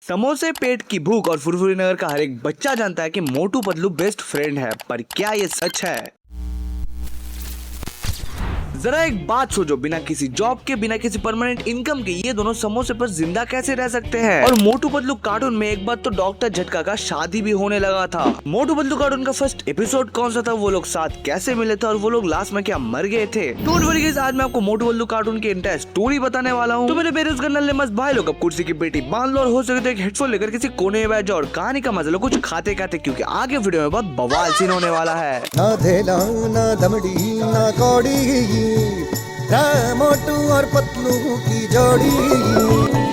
समोसे, पेट की भूख और फुरफुरी नगर का हर एक बच्चा जानता है कि मोटू पतलू बेस्ट फ्रेंड है, पर क्या ये सच है? जरा एक बात सोचो, बिना किसी जॉब के, बिना किसी परमानेंट इनकम के ये दोनों समोसे पर जिंदा कैसे रह सकते हैं? और मोटू पतलू कार्टून में एक बार तो डॉक्टर झटका का शादी भी होने लगा था। मोटू पतलू कार्टून का फर्स्ट एपिसोड कौन सा था, वो लोग साथ कैसे मिले थे और वो लोग लास्ट में क्या मर गए थे? डोंट वरी गाइस, आज मैं आपको मोटू पतलू कार्टून की एंटायर स्टोरी बताने वाला हूँ। तो मेरे बेरोजगार नन्हे मस्त भाई लोग अब कुर्सी की पेटी बांध लो और हो सके तो एक हेडफोन लेकर किसी कोने में बैठ जाओ और कहानी का मजा लो कुछ खाते खाते, क्योंकि आगे वीडियो में बहुत बवाल सीन होने वाला है। ना धेला ना दमड़ी ना कौड़ी, मोटू और पतलू की जोड़ी।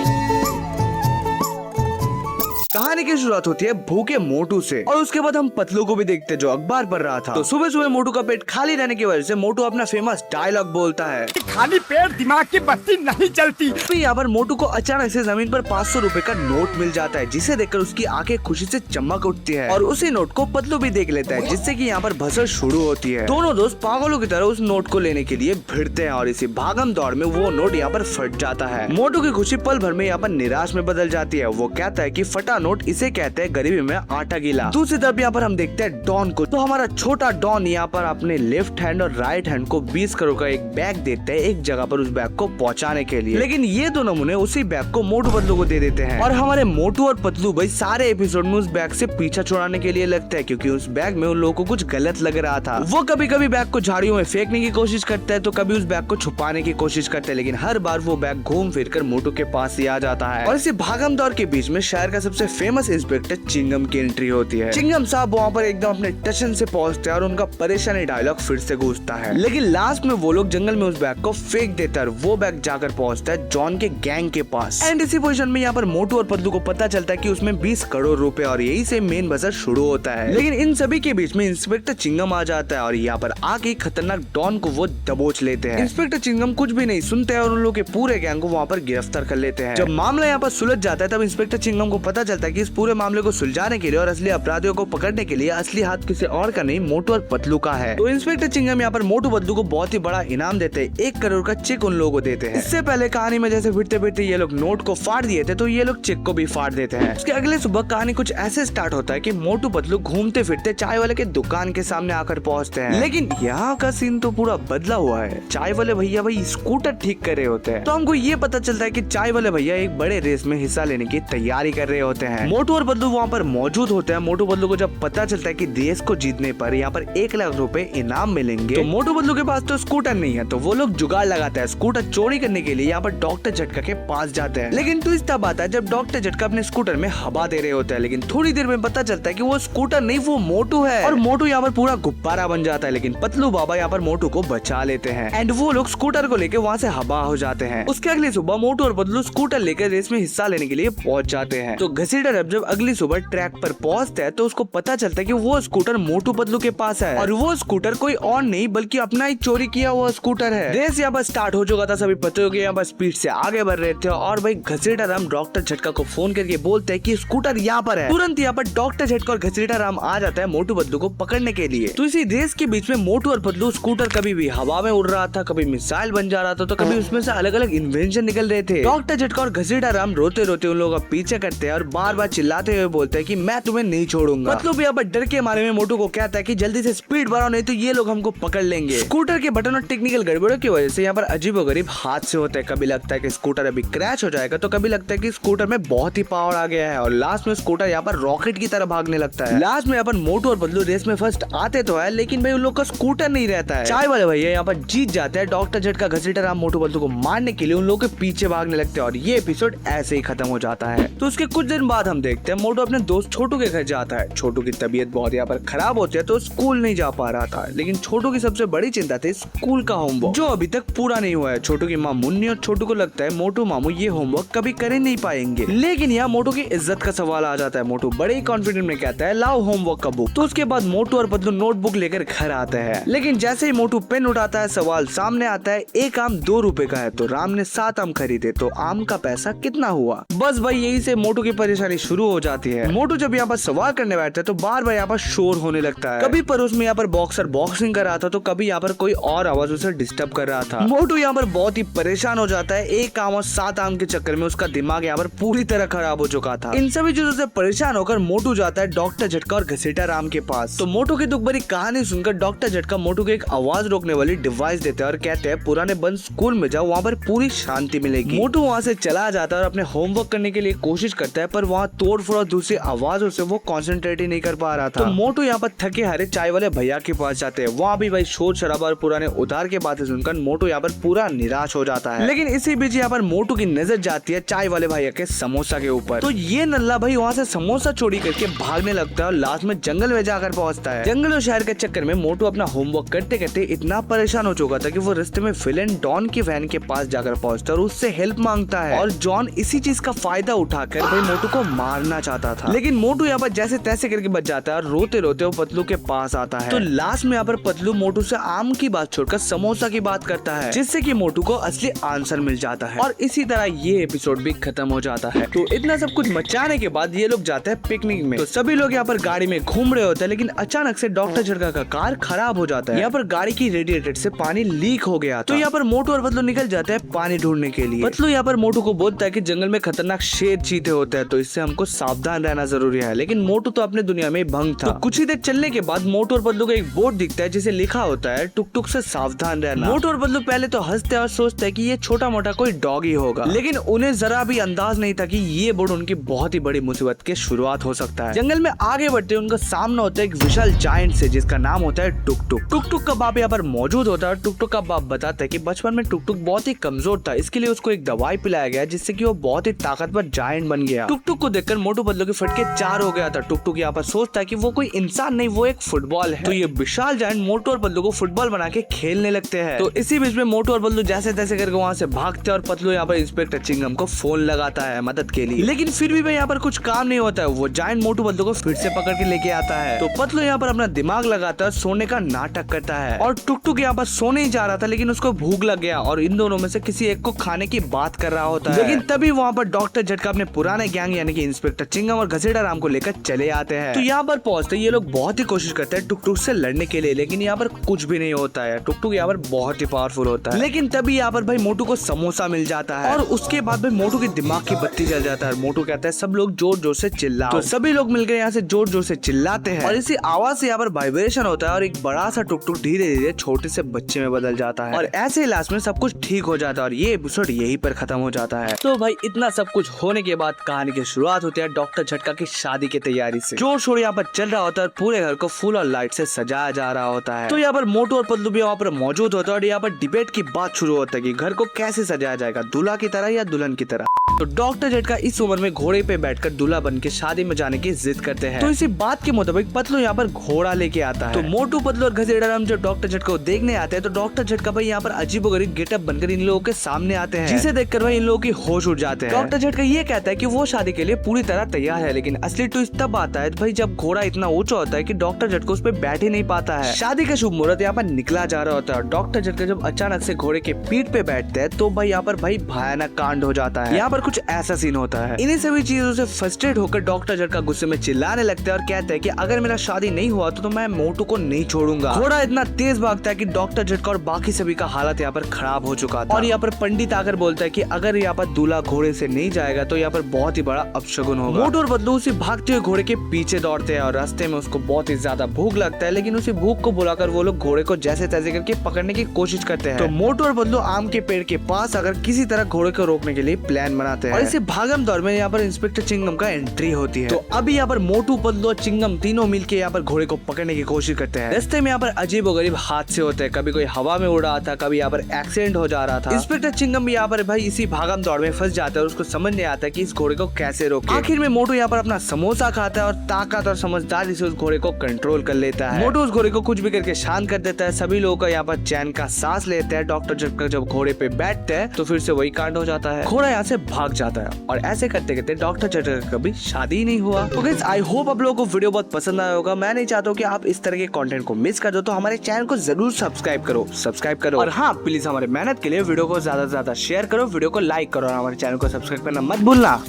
कहानी की शुरुआत होती है भूखे मोटू से और उसके बाद हम पतलू को भी देखते जो अखबार पढ़ रहा था। तो सुबह सुबह मोटू का पेट खाली रहने की वजह से मोटू अपना फेमस डायलॉग बोलता है, खाली पेट दिमाग की बत्ती नहीं चलती। तो यहाँ पर मोटू को अचानक से जमीन पर 500 रुपए का नोट मिल जाता है, जिसे देखकर उसकी आंखें खुशी से चमक उठती है और उसी नोट को पतलू भी देख लेता है, जिससे कि यहाँ पर भसड़ शुरू होती है। दोनों दोस्त पागलों की तरह उस नोट को लेने के लिए भिड़ते हैं और इसी भागम दौड़ में वो नोट यहाँ पर फट जाता है। मोटू की खुशी पल भर में यहाँ पर निराश में बदल जाती है। वो कहता है कि फटा नोट इसे कहते हैं गरीबी में आटा गीला। दूसरी तरफ यहाँ पर हम देखते हैं डॉन को। तो हमारा छोटा डॉन यहाँ पर अपने लेफ्ट हैंड और राइट हैंड को 20 करोड़ का एक बैग देते हैं एक जगह पर उस बैग को पहुँचाने के लिए, लेकिन ये दोनों मुन्ने उसी बैग को मोटू पतलू को दे देते हैं और हमारे मोटू और पतलू भाई सारे एपिसोड में उस बैग से पीछा छुड़ाने के लिए लगते हैं, क्योंकि उस बैग में उन लोगों को कुछ गलत लग रहा था। वो कभी कभी बैग को झाड़ियों में फेंकने की कोशिश करते हैं तो कभी उस बैग को छुपाने की कोशिश करते हैं, लेकिन हर बार वो बैग घूम फिर कर मोटू के पास ही आ जाता है। और इसी भागम दौड़ के बीच में शहर का सबसे फेमस इंस्पेक्टर चिंगम की एंट्री होती है। चिंगम साहब वहाँ पर एकदम अपने स्टेशन से पहुँचते हैं और उनका परेशानी डायलॉग फिर से गूंजता है, लेकिन लास्ट में वो लोग जंगल में उस बैग को फेंक देते हैं और वो बैग जाकर पहुँचता है जॉन के गैंग के पास। एंड इसी पोजीशन में यहाँ पर मोटू और पतलू को पता चलता है कि उसमें 20 करोड़ रुपए और यही से मेन बजट शुरू होता है। लेकिन इन सभी के बीच में इंस्पेक्टर चिंगम आ जाता है और यहाँ पर आके खतरनाक डॉन को वो दबोच लेते हैं। इंस्पेक्टर चिंगम कुछ भी नहीं सुनते हैं और उन लोग के पूरे गैंग को वहाँ पर गिरफ्तार कर लेते हैं। जब मामला यहाँ पर सुलझ जाता है तब इंस्पेक्टर चिंगम को पता चलता है कि इस पूरे मामले को सुलझाने के लिए और असली अपराधियों को पकड़ने के लिए असली हाथ किसी और का नहीं मोटू और पतलू का है। तो इंस्पेक्टर चिंगम यहाँ पर मोटू पतलू को बहुत ही बड़ा इनाम देते हैं, 1 करोड़ का चेक उन लोगों को देते हैं। इससे पहले कहानी में जैसे फिरते फिरते ये लोग नोट को फाड़ दिए थे तो ये लोग चेक को भी फाड़ देते हैं। उसके अगले सुबह कहानी कुछ ऐसे स्टार्ट होता है कि मोटू पतलू घूमते फिरते चाय वाले के दुकान के सामने आकर पहुँचते हैं, लेकिन यहाँ का सीन तो पूरा बदला हुआ है। चाय वाले भैया भाई स्कूटर ठीक कर रहे होते हैं, तो हमको ये पता चलता है कि चाय वाले भैया एक बड़े रेस में हिस्सा लेने की तैयारी कर रहे होते हैं। मोटू और पतलू वहाँ पर मौजूद होते हैं। मोटू पतलू को जब पता चलता है कि रेस को जीतने पर यहाँ पर 1 लाख रुपए इनाम मिलेंगे, तो मोटू पतलू के पास तो स्कूटर नहीं है, तो वो लोग जुगाड़ लगाते हैं स्कूटर चोरी करने के लिए यहाँ पर डॉक्टर झटका के पास जाते हैं। लेकिन ट्विस्ट तब आता है जब डॉक्टर झटका अपने स्कूटर में हवा दे रहे होते हैं, लेकिन थोड़ी देर में पता चलता है कि वो स्कूटर नहीं वो मोटू है और मोटू यहाँ पर पूरा गुब्बारा बन जाता है। लेकिन पतलू बाबा यहाँ पर मोटू को बचा लेते हैं एंड वो लोग स्कूटर को लेकर वहाँ से हवा हो जाते हैं। उसके अगली सुबह मोटू और पतलू स्कूटर लेकर रेस में हिस्सा लेने के लिए पहुंच जाते हैं। तो घसीटा जब अगली सुबह ट्रैक पर पहुंचता है तो उसको पता चलता है कि वो स्कूटर मोटू पतलू के पास है और वो स्कूटर कोई और नहीं बल्कि अपना ही चोरी किया हुआ स्कूटर है। रेस यहाँ पर स्टार्ट हो चुका था, सभी पतलू के यहाँ पर स्पीड से आगे बढ़ रहे थे और भाई घसीटा राम डॉक्टर झटका को फोन करके बोलते हैं कि स्कूटर यहाँ पर है। तुरंत यहाँ पर डॉक्टर झटका और घसीटा राम आ जाता है मोटू पतलू को पकड़ने के लिए। तो इसी रेस के बीच में मोटू और पतलू स्कूटर कभी भी हवा में उड़ रहा था, कभी मिसाइल बन जा रहा था, तो कभी उसमें से अलग अलग इन्वेंशन निकल रहे थे। डॉक्टर झटका और घसीटा राम रोते रोते उन लोगों का पीछे करते हैं और बार बार चिल्लाते हुए बोलते हैं कि मैं तुम्हें नहीं छोड़ूंगा। पतलू भी यहाँ पर डर के मारे में मोटू को कहता है कि जल्दी से स्पीड बढ़ाओ नहीं तो ये लोग हमको पकड़ लेंगे। स्कूटर के बटन और टेक्निकल गड़बड़ों की वजह से यहाँ पर अजीबोगरीब हादसे होते हैं। कभी लगता है कि स्कूटर अभी क्रैश हो जाएगा तो कभी लगता है कि स्कूटर में बहुत ही पावर आ गया है और लास्ट में स्कूटर यहाँ पर रॉकेट की तरह भागने लगता है। लास्ट में यहाँ पर मोटू और पतलू रेस में फर्स्ट आते तो है, लेकिन भाई उन लोग का स्कूटर नहीं रहता है। चाय वाले भैया यहाँ पर जीत जाते हैं। डॉक्टर झटका घसीटा राम मोटू पतलू को मारने के लिए उन लोगों के पीछे भागने लगते हैं और ये एपिसोड ऐसे ही खत्म हो जाता है। तो उसके कुछ दिन बाद हम देखते हैं मोटू अपने दोस्त छोटू के घर जाता है। छोटू की तबीयत बहुत यहाँ पर खराब होती है तो स्कूल नहीं जा पा रहा था, लेकिन छोटू की सबसे बड़ी चिंता थी स्कूल का होमवर्क जो अभी तक पूरा नहीं हुआ है। छोटू की माँ मुन्नी और छोटू को लगता है मोटू मामू ये होमवर्क कभी कर नहीं पाएंगे, लेकिन यहाँ मोटू की इज्जत का सवाल आ जाता है। मोटू बड़े ही कॉन्फिडेंट में कहता है लाओ होमवर्क का बुक। तो उसके बाद मोटू और पतलू नोटबुक लेकर घर आते हैं, लेकिन जैसे ही मोटू पेन उठाता है सवाल सामने आता है, एक आम 2 रुपए का है तो राम ने 7 आम खरीदे तो आम का पैसा कितना हुआ। बस भाई यही से मोटू की परेशानी परेशानी शुरू हो जाती है। मोटू जब यहाँ पर सवार करने बैठता है तो बार बार यहाँ पर शोर होने लगता है। कभी पड़ोस में यहाँ पर बॉक्सर बॉक्सिंग कर रहा था तो कभी यहाँ पर कोई और आवाज उसे डिस्टर्ब कर रहा था। मोटू यहाँ पर बहुत ही परेशान हो जाता है। एक काम और 7 आम के चक्कर में उसका दिमाग यहाँ पर पूरी तरह खराब हो चुका था। इन सभी चीजों से परेशान होकर मोटू जाता है डॉक्टर झटका और घसीटा राम के पास। तो मोटू की दुख भरी कहानी सुनकर डॉक्टर झटका मोटू को एक आवाज रोकने वाली डिवाइस देते हैं और कहते हैं पुराने बंद स्कूल में जाओ, वहाँ पर पूरी शांति मिलेगी। मोटू वहाँ से चला जाता है और अपने होमवर्क करने के लिए कोशिश करता है, पर वहाँ तोड़ फोड़ और दूसरी आवाजों से वो कंसंट्रेट ही नहीं कर पा रहा था। तो मोटू यहाँ पर थके हारे चाय वाले भैया के पास जाते हैं। वहाँ भी भाई शोर शराबा और पुराने उधार के बातें सुनकर मोटू यहाँ पर पूरा निराश हो जाता है। लेकिन इसी बीच यहाँ पर मोटू की नजर जाती है चाय वाले भैया के समोसा के ऊपर। तो ये नल्ला भाई वहाँ से समोसा चोरी करके भागने लगता है और लास्ट में जंगल में जाकर पहुँचता है। जंगल और शहर के चक्कर में मोटू अपना होमवर्क करते करते इतना परेशान हो चुका था कि वो रास्ते में विलेन डॉन की वैन के पास जाकर पहुँचता है और उससे हेल्प मांगता है। और जॉन इसी चीज का फायदा उठाकर भाई मोटू को मारना चाहता था, लेकिन मोटू यहाँ पर जैसे तैसे करके बच जाता है और रोते रोते वो पतलू के पास आता है। तो लास्ट में यहाँ पर पतलू मोटू से आम की बात छोड़कर समोसा की बात करता है, जिससे कि मोटू को असली आंसर मिल जाता है। और इसी तरह ये एपिसोड भी खत्म हो जाता है। तो इतना सब कुछ मचाने के बाद ये लोग जाते हैं पिकनिक में। तो सभी लोग यहाँ पर गाड़ी में घूम रहे होते हैं, लेकिन अचानक से डॉक्टर झटका का कार खराब हो जाता है। यहाँ पर गाड़ी की रेडिएटर से पानी लीक हो गया। तो यहाँ पर मोटू और पतलू निकल जाते हैं पानी ढूंढने के लिए। पतलू यहाँ पर मोटू को बोलता है कि जंगल में खतरनाक शेर चीते होते हैं, तो इससे हमको सावधान रहना जरूरी है। लेकिन मोटू तो अपने दुनिया में भंग था। तो कुछ ही देर चलने के बाद मोटू और पतलू को एक बोर्ड दिखता है जिसे लिखा होता है टुक टुक से सावधान रहना। मोटू और पतलू पहले तो हंसते और सोचते हैं कि ये छोटा मोटा कोई डॉग ही होगा, लेकिन उन्हें जरा भी अंदाज नहीं था कि ये बोर्ड उनकी बहुत ही बड़ी मुसीबत की शुरुआत हो सकता है। जंगल में आगे बढ़ते उनका सामना होता है एक विशाल जायंट से जिसका नाम होता है टुक टुक। टुक टुक का बाप यहाँ पर मौजूद होता है। टुक टुक का बाप बताता है कि बचपन में टुक टुक बहुत ही कमजोर था, इसके लिए उसको एक दवाई पिलाया गया जिससे कि वो बहुत ही ताकतवर जायंट बन गया। टुक टुक को देखकर मोटू पतलू के फटके 4 हो गया था। टुक टुक यहाँ पर सोचता है कि वो कोई इंसान नहीं, वो एक फुटबॉल है। तो ये विशाल जायंट मोटू और पतलू को फुटबॉल बना के खेलने लगते हैं। तो इसी बीच में मोटू और पतलू जैसे तैसे करके वहाँ से भागते हैं और पतलू यहाँ पर इंस्पेक्टर चिंगम को फोन लगाता है मदद के लिए, लेकिन फिर भी यहाँ पर कुछ काम नहीं होता है। वो जायंट मोटू पतलू को फिर से पकड़ के लेके आता है। तो पतलू यहाँ पर अपना दिमाग लगाता है, सोने का नाटक करता है और टुक टुक यहाँ पर सोने ही जा रहा था, लेकिन उसको भूख लग गया और इन दोनों में से किसी एक को खाने की बात कर रहा होता है। लेकिन तभी वहाँ पर डॉक्टर झटका अपने पुराने गैंग यानी कि इंस्पेक्टर चिंगम और घसीटा राम को लेकर चले आते हैं। तो यहाँ पर पहुंचते ये लोग बहुत ही कोशिश करते हैं टुक टुक से लड़ने के लिए, लेकिन यहाँ पर कुछ भी नहीं होता है। टुक टुक यहाँ पर बहुत ही पावरफुल होता है। लेकिन तभी यहाँ पर भाई मोटू को समोसा मिल जाता है और उसके बाद भाई मोटू के दिमाग की बत्ती जल जाता है। मोटू कहता है सब लोग जोर जोर से चिल्लाओ। तो सभी लोग मिलकर यहाँ से जोर जोर से चिल्लाते हैं और इसी आवाज से यहाँ पर वाइब्रेशन होता है और एक बड़ा सा टुक टुक धीरे धीरे छोटे से बच्चे में बदल जाता है और ऐसे लास्ट में सब कुछ ठीक हो जाता है और ये एपिसोड यहीं पर खत्म हो जाता है। तो भाई इतना सब कुछ होने के बाद कहानी की शुरुआत होती है डॉक्टर झटका की शादी की तैयारी से। जोर शोर यहाँ पर चल रहा होता है और पूरे घर को फूल और लाइट से सजाया जा रहा होता है। तो यहाँ पर मोटू और पतलू भी यहाँ पर मौजूद होता है और यहाँ पर डिबेट की बात शुरू होता है कि घर को कैसे सजाया जाएगा, दूल्हा की तरह या दुल्हन की तरह। तो डॉक्टर झटका इस उम्र में घोड़े पे बैठकर दूल्हा बन के शादी में जाने की जिद करते हैं। तो इसी बात के मुताबिक पतलू यहाँ पर घोड़ा लेके आता है। तो मोटू पतलू और घसीटा राम जब डॉक्टर झटका को देखने आते हैं तो डॉक्टर झटका भाई यहाँ पर अजीबोगरीब गेटअप बनकर इन लोगों के सामने आते हैं, जिसे देखकर भाई इन लोगों की होश उड़ जाते हैं। डॉक्टर झटका ये कहता है कि वो शादी के लिए पूरी तरह तैयार है, लेकिन असली ट्विस्ट तब आता है भाई जब घोड़ा इतना ऊंचा होता है कि डॉक्टर झटका उस पर बैठ ही नहीं पाता है। शादी का शुभ मुहूर्त यहाँ पर निकला जा रहा होता है। डॉक्टर झटका जब अचानक से घोड़े के पीठ पे बैठते हैं तो भाई यहाँ पर भाई भयानक कांड हो जाता है। यहाँ पर कुछ ऐसा सीन होता है। इन्हीं सभी चीजों से फ्रस्ट्रेट होकर डॉक्टर झटका गुस्से में चिल्लाने लगता है और कहता है कि अगर मेरा शादी नहीं हुआ तो मैं मोटू को नहीं छोड़ूंगा। घोड़ा इतना तेज भागता है कि डॉक्टर झटका और बाकी सभी का हालत यहाँ पर खराब हो चुका था और यहाँ पर पंडित आकर बोलता है कि अगर यहाँ पर दूल्हा घोड़े से नहीं जाएगा तो यहाँ पर बहुत ही बड़ा अपशगुन होगा। मोटू और पतलू उसी भागते हुए घोड़े के पीछे दौड़ते हैं और रास्ते में उसको बहुत ही ज्यादा भूख लगता है, लेकिन उसी भूख को बुलाकर वो लोग घोड़े को जैसे तैसे करके पकड़ने की कोशिश करते हैं। तो मोटू और पतलू आम के पेड़ के पास अगर किसी तरह घोड़े को रोकने के लिए प्लान बनाते हैं और इसी भागम दौड़ में यहाँ पर इंस्पेक्टर चिंगम का एंट्री होती है। तो अभी यहाँ पर मोटू पतलू और चिंगम तीनों मिलके यहाँ पर घोड़े को पकड़ने की कोशिश करते हैं। रास्ते में यहाँ पर अजीब और गरीब हादसे होते हैं, कभी कोई हवा में उड़ रहा था, कभी यहाँ पर एक्सीडेंट हो जा रहा था। इंस्पेक्टर चिंगम भी यहाँ पर भाई इसी भागम दौड़ में फंस जाता है और उसको समझ नहीं आता कि इस घोड़े को कैसे रोके। आखिर में मोटू यहाँ पर अपना समोसा खाता है और ताकत और समझदारी से उस घोड़े को कंट्रोल कर लेता है। मोटू उस घोड़े को कुछ भी करके शांत कर देता है। सभी लोगों का यहाँ पर चैन का सांस लेते हैं। डॉक्टर झटका जब घोड़े पे बैठते हैं तो फिर से वही कांड हो जाता है, घोड़ा यहाँ से भाग जाता है और ऐसे करते करते डॉक्टर झटका का कभी शादी ही नहीं हुआ। तो गाइस आई होप आप लोगों को वीडियो बहुत पसंद आया होगा। मैं नहीं चाहता हूँ कि आप इस तरह के कंटेंट को मिस कर दो, तो हमारे चैनल को जरूर सब्सक्राइब करो और हाँ प्लीज हमारे मेहनत के लिए वीडियो को ज्यादा से ज्यादा शेयर करो, वीडियो को लाइक करो और हमारे चैनल को सब्सक्राइब करना मत भूलना।